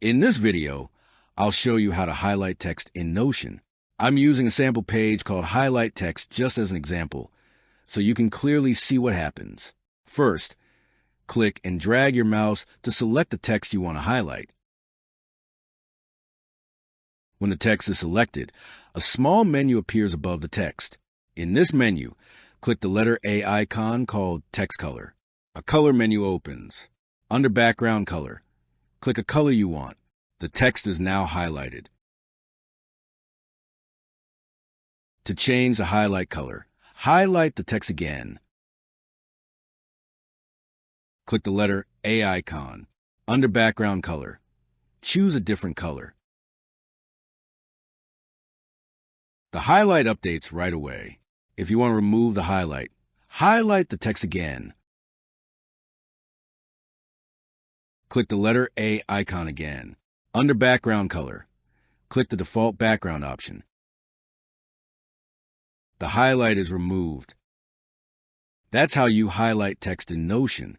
In this video, I'll show you how to highlight text in Notion. I'm using a sample page called Highlight Text just as an example, so you can clearly see what happens. First, click and drag your mouse to select the text you want to highlight. When the text is selected, a small menu appears above the text. In this menu, click the letter A icon called Text Color. A color menu opens. Under Background Color, click a color you want. The text is now highlighted. To change the highlight color, highlight the text again. Click the letter A icon. Under Background Color, choose a different color. The highlight updates right away. If you want to remove the highlight, highlight the text again. Click the letter A icon again. Under Background Color, click the default background option. The highlight is removed. That's how you highlight text in Notion.